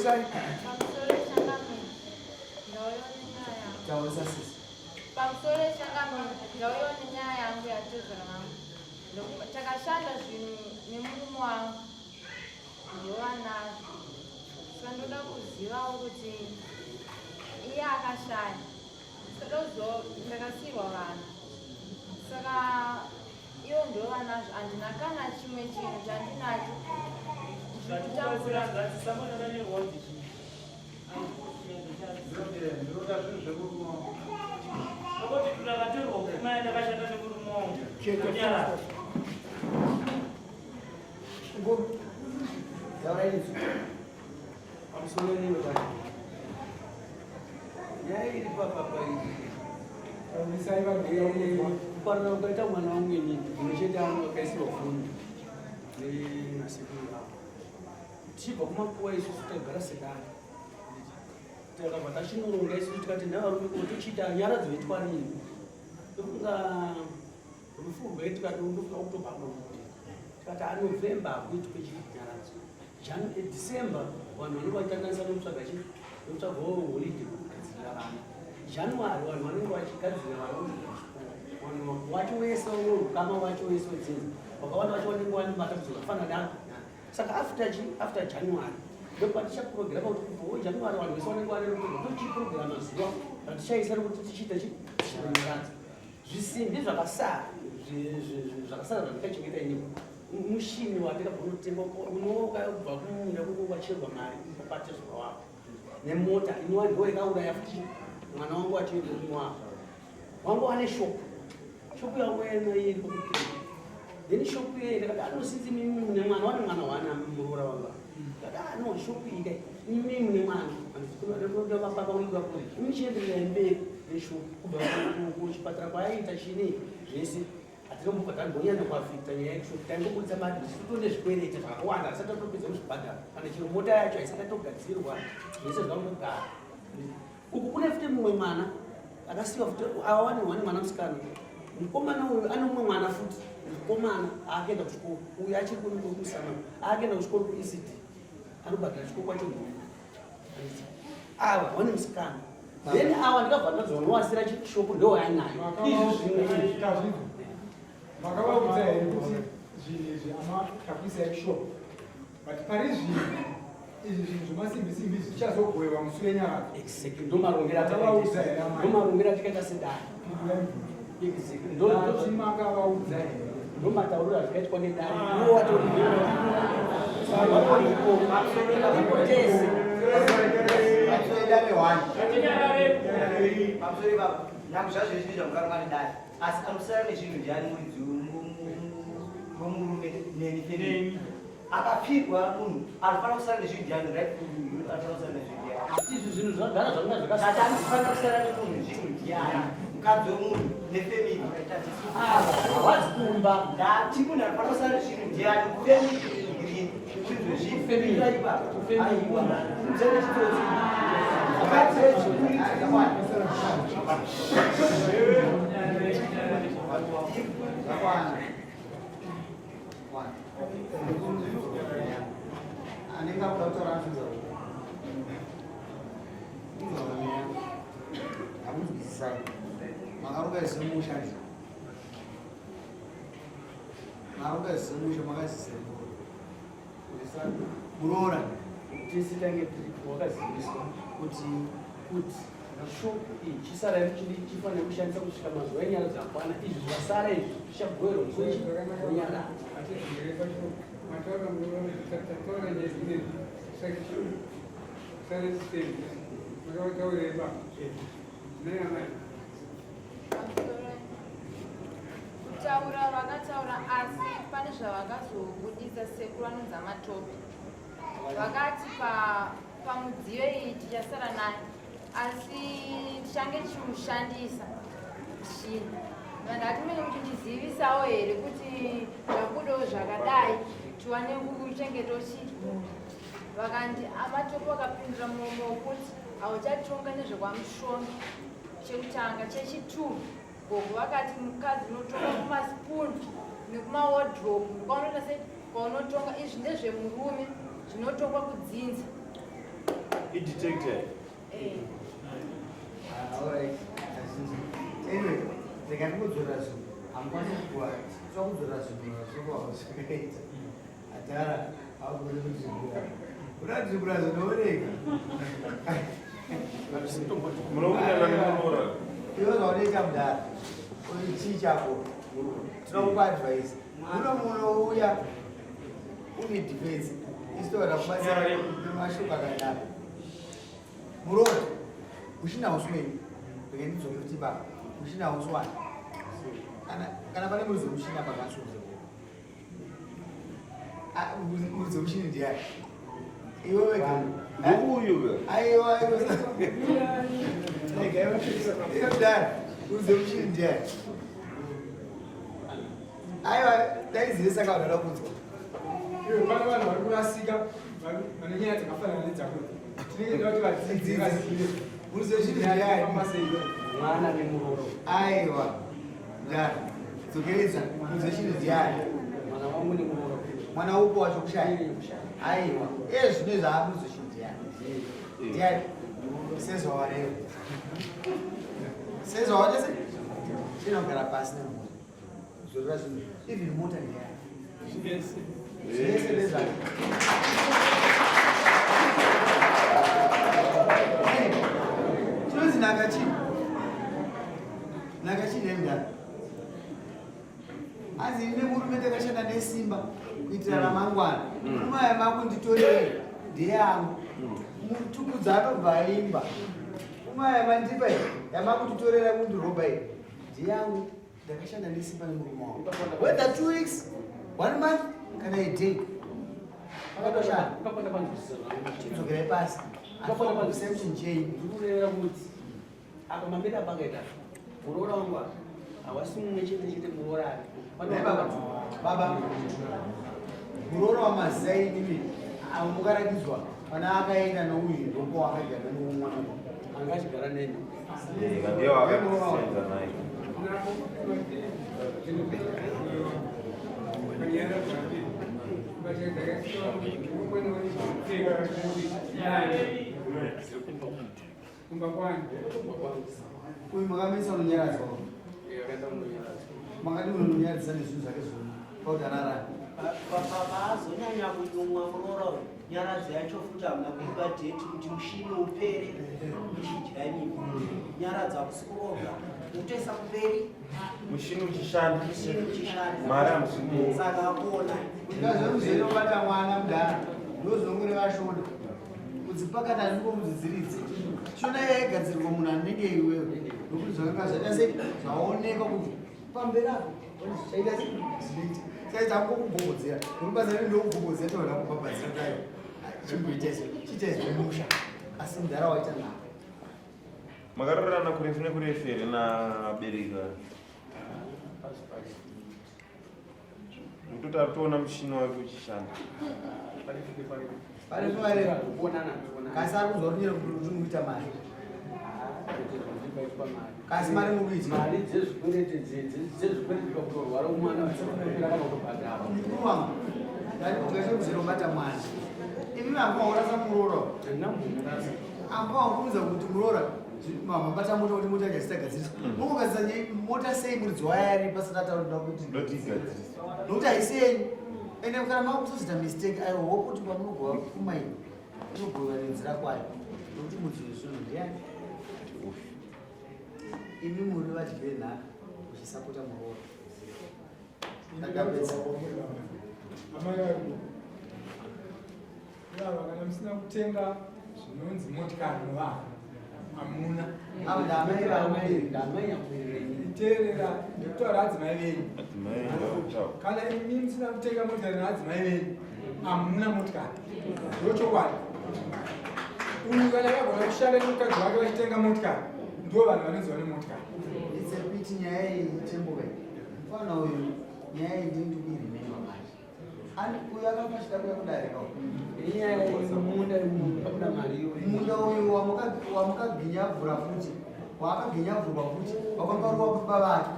sai? Pamusoro shangamwe. Ndauona nyaya. Taurisa sisi. Pamusoro shangamwe. Ndauona nyaya yangu yatozora wangu. Takashanda zvinhu nemurume wangu. Ndovanazvo. Saka ndoda kuzivawo kuti iye akashaya. Ndakasiyirwa vanhu. Saka iwo ndovanazvo. Handina kana chimwe chinhu chandinacho. Para ukaita mwana wamweni unocheta wakaisirwa fundo nemasiku apo tichibva kumakuwa isusu taigara sekare takabva tachinoronga isusu tikati navarume kuti tichiita nyaradzo vetwarini tofunga rufu rwaitika ndofunga kutobva tikati anovhemba hakuitwe nyaradzo December vanhu vanenge vachitanganisa nomutsvagawo holide kugadzirira vana January vanhu vanenge vachigadzirira vana vanhu wacho wese urukama wacho wese wedzinza vakawanda vacho vanenge vane matambudziko akafanana neanhu saka after January ndopatichaprograma kuti kubvawo January vanhu vese vanenge vane rukundo tochiprograma zuva ratichaisa nokuti tichiita chiranyaradza zvisimbi zvakasara zvandikachengeta iniko mushini watikabva unobva kumunda kuwachirwa mari papatirwa wako nemota inova ndo ikauraya futi mwana wangu achiende kumwaka wangu ane shopu yangu ena iri kukutema then shopu iye ndakati anosinzi mimi mune mwana wane mwana wana muroora wanga ndakati no shopu iyi kai mimi mune mwana ndakapapa kuiwa kuri imi chienderera mberi neshopu kubva kuchipatara kwaaita chini zvese atinombobva tambonyanya kuafekta nyaya yekushopu taingobudisa mari tisitone zvikwerete zvakawanda asati atopedza muzvibhadhara kana chero mota yacho haisati atogadzirwa zvese zvakangogara uku kune futi mumwe mwana akasiyiwa futi awawanirwa nemwana musikana mukomana uyu ane mumwe mwana futi mukomana aakaenda kuchikoro uyu achiri kumusana aakaenda kuchikoro kuECD anobhadhara chikoro kwacho ava wane musikana then ava ndikabva ndazonowasira chishopu ndowaanayo izvi zvimwe makavaudza here kuti zvinhu izvi amatakuisai shopu but pari zvino izvi zvinhu zvemasimbisimbi zvichazogwewa musure nyara ndomarongera tikaita sedare makavaudza here ndomataurira zvikaitwa nedare asi anosara nezvinhu ndiani muridzi womurume neni akapirwa munhu anofanira kusara nezvinhu ndiani izvi zvinhu zvagara zvanga zvakati anofanira kusara nemunhu zvinhu ndiani mukadzi womunhu nefemili hawazi kumba ndati munhu anofanira kusara nezvinhu ndiani femili green kurizwe zvifemili muroora tisi tange wakaziviswa kuti shopu iyi chisara chifanira kushandisa kusvika mazuva enyara dzakwana izvi zvasara izvi zvichagoverwa munyara kutaura vakataura asi pane zvavakazobudisa sekuru anonzi amatopi vakati pamudziyo iyi tichasara nayo asi tichange tichimushandisa zvinhu vandati mene kuti ndizivisawo here kuti zvabudawo zvakadai tiwane kuchengetawo chinhu vakandi amatopi vakapindura muromo wekuti hauchatonga nezvekwamushonga chekutanga chechituru gogo vakati mukadzi unotonga kumasipuni nekumawadhropu ukaunoita sei paunotonga izvi ndezvemurume zvinotongwa kudzinza detected. All right. Anyway, they can go to us. I'm going to work. So to us. So Atara, how will you do? What do brother know? You already come there. We teach you. No advice. You don't know who you are. Who need defense? Instead of myself, you must have Muro, ushina usme, begini zo 50 ba, ushina uswa. Kana pale muzo ushina bagasu zo. Muzo ushina dia. Iwe weka. Huyu. Ayo. Iwe dad, muzo ushina dia. Ayo, dai zisa ka ndo kuzo. Iwe pale wale walikusika, wananyanya tukafanya nini chakula. Mwana ni muroro. Aiwa. Jana. Tukeleza muzeshini ziani. Mwana wangu ni muroro. Mwana upo wa chokushai. Aiwa. Yesu neza hapo muzeshini ziani. Ziani. Sasa wale. Sasa wale sasa. Sina karapasi na. Zora zuri. Hivi mota ni gani? Yes. Yes, leza. Nakachi nenda. Azi ine hurumende kashanda nesimba kuitira ramangwana. Kuma yamangu nditorere ndiyangu. Mutukudza anobva imba. Kuma yamandipa yamangu nditorera mundu roba iyi. Ndiyangu ndakashanda nesimba nemurume wangu. Whether 2 weeks, 1 month, kana a day. Akatoshanda. Kapanda panzisa. Chidzokera pasi. Kapanda panzisa. Perception change. Ndikurera kuti apa mambeda pangaita. Murora wangu awasi mumwe chete murora. Baba. Murora wa mazai nini? Amukarakidzwa. Pana akaenda nouyu ndombo wakagara nomwana. Angachigara neni. Ndio wakasenza naye. Uyu makamisa unonyaradza. Makati unonyaradza nezvinhu zvake zvino. Pautarara. Azonyanya kunyumwa muroro nyaradzi yacho futi hamuna kuipa dheti kuti mushini upere muchidya nyika. Nyaradza kusikurobva kutoisa kuperi Mushini uchishanda. mushini uchishanda. Mari amushini. Saka akuona Ndikazomuzeno bata mwana mudhara. Ndozongore vashoda. Kudzipakata ndipo mudzidziridze. Shona yaigadzirwa munhu anenge iwewe. Nokuti zvakanga zvaita sei zvaonekwa kuti pamberi apo chaita sei. Sai dzakungogogozera. Nokubasa ndokugogozera toda kupapadzira tayo. Chimboita izvo. Chiita izvo musha. Asi mudhara waita nhaka. Makarorana kurefu nekurefu here nabereka. Mutotari toona mushini wake uchishanda. Pari pari kasi ari kuzoronyera kuti muita mari. Kasi mari mukuita. Mari dzezvikwereti dzezvikwereti kwakutorwara umwana usikunopera kana kutobhadhara. Mukuru wangu. Ndakugashira kuzorobata mwana. Imi ambaura samuroro. Ndinamurasa. Ambaunguza kuti murora mabata moto kuti mota yasitagadzirisa. Mukugadzisa mota sei muri dzwayari pasina taurida kuti Ndotigadzirisa. nokuti haisiyeni. Ende kana makusozita mistake I hope kuti pamunogova kumaini inogova nenzira kwayo. Nokuti mudzvezvono ndiyani. Imi muri vadyi venhaka muchisapota muroro. Ndakapedza. Amai vangu. Yava kana musina kutenga zvinonzi motikari nevanhu. Hamuna. Avo ndamai vamai. Ndamai yamuereni. Iteerera ndikutaura adzimai venyu. Adzimai ndakutaura. Kana imi musina kutenga motikari neadzimai venyu, hamuna motikari. Ndochokwadi. Uyu kana akagona kushanda nemukadzi wake vachitenga motikari, ndo vanhu vanoziva nemotikari. It's a pity nyaya iyi itembuka. Mfana uyu nyaya iyi ndindibirimemba manje. Ani uyu akapashida kuya kudarika uyu. Inyaya munda kabuda mari iwe. Munda uyu wamukaginyavhura futi. Waakaginyavhurwa futi. Wakambarwa kuba vake.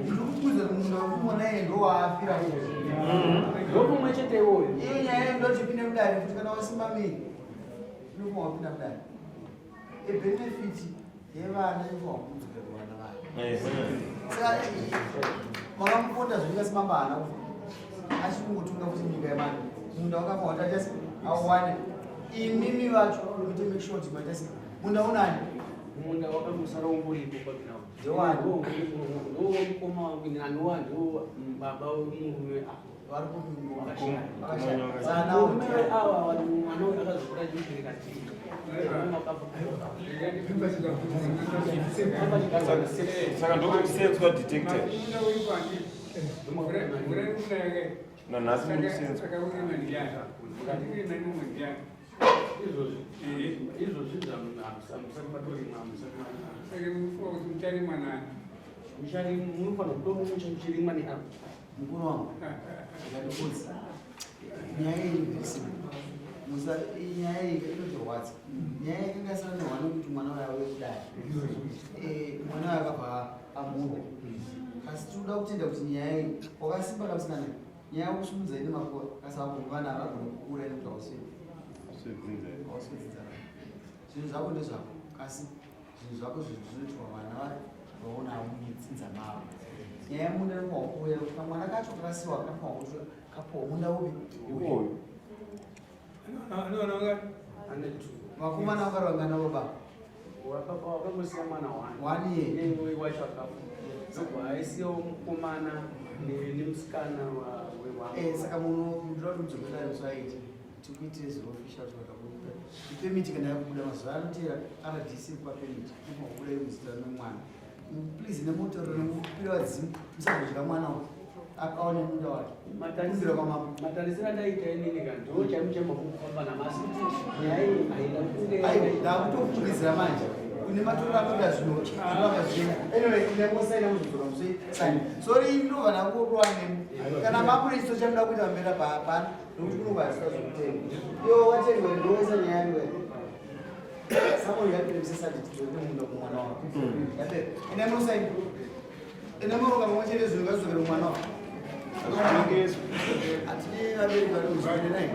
Ndikukuudza kuti munda wekumona iye ndo waafira uyu. Ndomumwe chete iwoyo. Iyo nyaya iyi ndoti pinde kudari futi kana wasimamiri. inofanwa kupinda kudai ebenefiti yevana inofanwa kudzokera kuvana vayo makamuponda zvininga simambana achikungotunga kuti nyika yemani munda wakafanwa kuti achasi auwane imimi vacho kuite make sure kuti matasi munda unani munda wakamusara ungoripo papinao ndowomukoma wangu naniwa ndo baba wemurume vari kurume ava mwana uyu akazokura chibereka saka ndokusenzwa detected nanhasi mukusenzwa izvozvi mushari munofanira kutomucha muchirimwa neapo mukuru wangu ndikatibudza nyaya iyi irisina nyaya iyi inotorwadza nyaya yakangasana nehwana kuti mwana wayo kudai mwana wayo akabva amuda asi tinoda kutenda kuti nyaya iyi wakasimba kamusikana nyaya yokusumudza ine makora kasava kuti vana havagona kukura inokuta uswedzidza zvinhu zvako ndezvako kasi zvinhu zvako zvinoitwa vana vaona mudzinza mavo nyaya yemunda inofanwa kuuya kuti kamwana kacho kakasiwa kanofanwa kuti kapuwa munda upi iwoyo vakomana vakarwangana baba wakangosiya mwana wani ye wacho akafa aisiyawo mukomana nemusikana saka munhu ndinoda kuti mudzokeraniswaiti tikuitire zvirofisha zvakabuda ipemiti kana yakubuda mazuva anotera rdc kupa pemiti inokubuda muzita memwana please nemotorero nemupira wadzimu musagozvika mwana akaone munda wake kundira kwamama matarisiro adaita inini ka ndo chaimuchemafamba namasi kuti nyaya iyi haida kunge ndakutokupfurizira manje une matora akuda zvinovakazvina anyway nemosaina muzvizora musaini sori inova nakuroa nemu kana mapuristo chamuda kuita pambera paapana nokuti kunobazisa zvokutenga iwo watengwa ndowesa nyaya yangu samoni yapirevisesatitiomunda kumwana wako yape ine mosaini ine muroka pamwe chete zvinhu ngazvizokere kumwana wako atine vabereki vari kuzvine nai